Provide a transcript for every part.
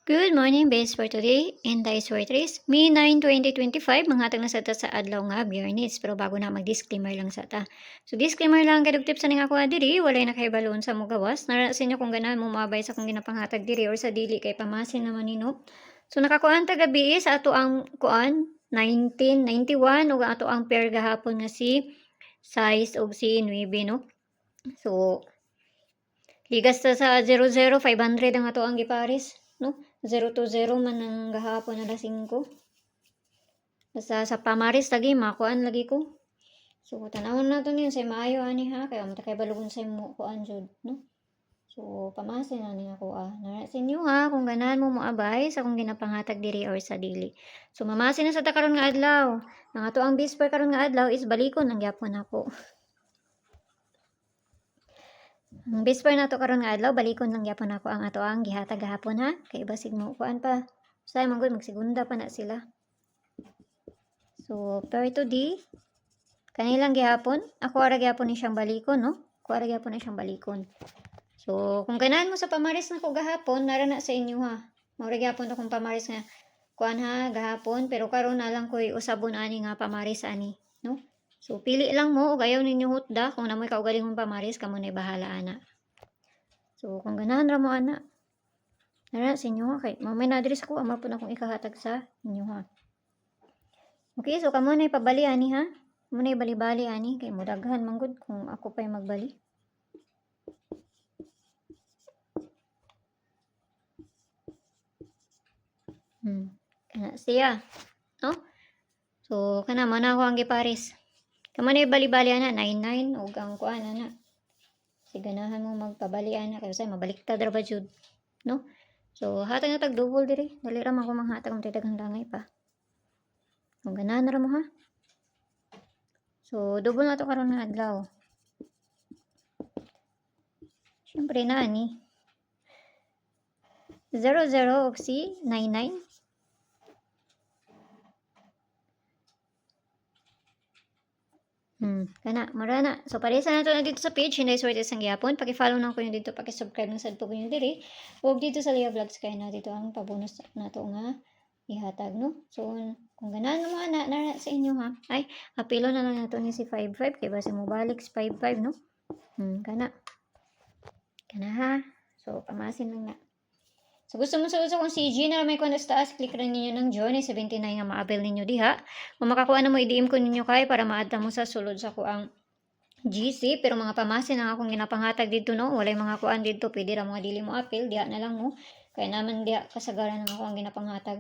Good morning, best for today, and is for today's May 9, 2025, manghatag na sa ta sa adlaw nga Biyernes, pero bago na mag-disclaimer lang sa ta. So disclaimer lang kadug tips sa ning ako diri, walay nakahibalon sa mugawas, nara sa inyo kung ganahan mo mabay sa kung ginapanghatag diri or sa dili kay pamasin naman nino. So nakakuan ta gabi sa ato ang kuan 1991 ug ato ang pair gahapon nga si size og si 9 no. So ligas ta sa 00 500 ang ato ang giparis no. 0-0 man ang gahapon alas 5. Basta sa pamaris lagi, makuan lagi ko. So, tanawon na to niyo sa maayo ani ha. Kaya matakay balugon sa mo kuan jud, no? So, pamasin na niya ako Nara sa inyo ha, kung ganahan mo moabay sa kung ginapanghatag diri or sa dili. So, mamasin na sa takaron nga adlaw. Ang ato ang bisper karon nga adlaw is balikon ang gyapon ako. Ang bisper na to karon nga adlaw, balikon lang gyapon ako ang ato ang gihatag gahapon ha. Kay basig mo kuan pa. Say man gud magsigunda pa na sila. So, per today, kanilang gihapon, ako ara gihapon ni siyang balikon, no? Ako ara gihapon ni siyang balikon. So, kung ganahan mo sa pamaris na ko gahapon, nara na sa inyo ha. Maura gihapon akong pamaris nga kuan ha gahapon, pero karon na lang ko'y usabon ani nga pamaris ani, no? So, pili lang mo ug ayaw ninyo hutda kung namoy kaugalingong pamaris kamo na bahala ana. So, kung ganahan ra mo ana, nara sa inyo ha kay mamay na diri sa ko ama pud akong ikahatag sa inyo ha. Okay, so kamo na ipabali ani ha. Kamo na ibali-bali ani kay mudaghan man gud kung ako pa'y magbali. Kana siya, no? So kana man ako ang giparis. Kamo na ibali-bali ana 99 ug ang kuan ana. Si ganahan mo magpabali ana kay say mabaliktad ra ba jud, no? So hatag na tag double diri. Dali ra man ko manghatag ang daghang langay pa. Kung ganahan ra mo ha. So, double na to karon nga adlaw. Siyempre na ani. 00 og si 99. Kana, mara na. So, paresa na to na dito sa page. Hindi sorted sang gyapon. Paki-follow na ko yun dito. Paki-subscribe ng sadpo ko yun diri. Huwag dito sa Leah Vlogs kaya na dito ang pabonus na to nga ihatag, no? So, kung ganahan mo ana, nara sa inyo ha. Ay, apilo na lang nato ni si 55. Kaya basi mo balik si 55, no? Kana. Kana ha. So, pamasin lang na. So, gusto mo sa kung CG na may kuha sa taas, click rin ninyo ng join. 79 nga ma-avail ninyo diha. Kung makakuha na mo, i-DM ko ninyo kay para ma-add mo sa sulod sa kuang GC. Pero mga pamasin na akong ginapanghatag dito, no? Walay mga kuan dito. Pwede ra mga dili mo appeal. Diha na lang mo. Kaya naman diha kasagaran ng ako ang ginapanghatag.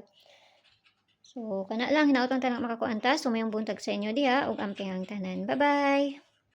So, kana lang. Hinaot ang tanang makakuan ta. Sumayong buntag sa inyo diha. Ug amping ang tanan. Bye-bye!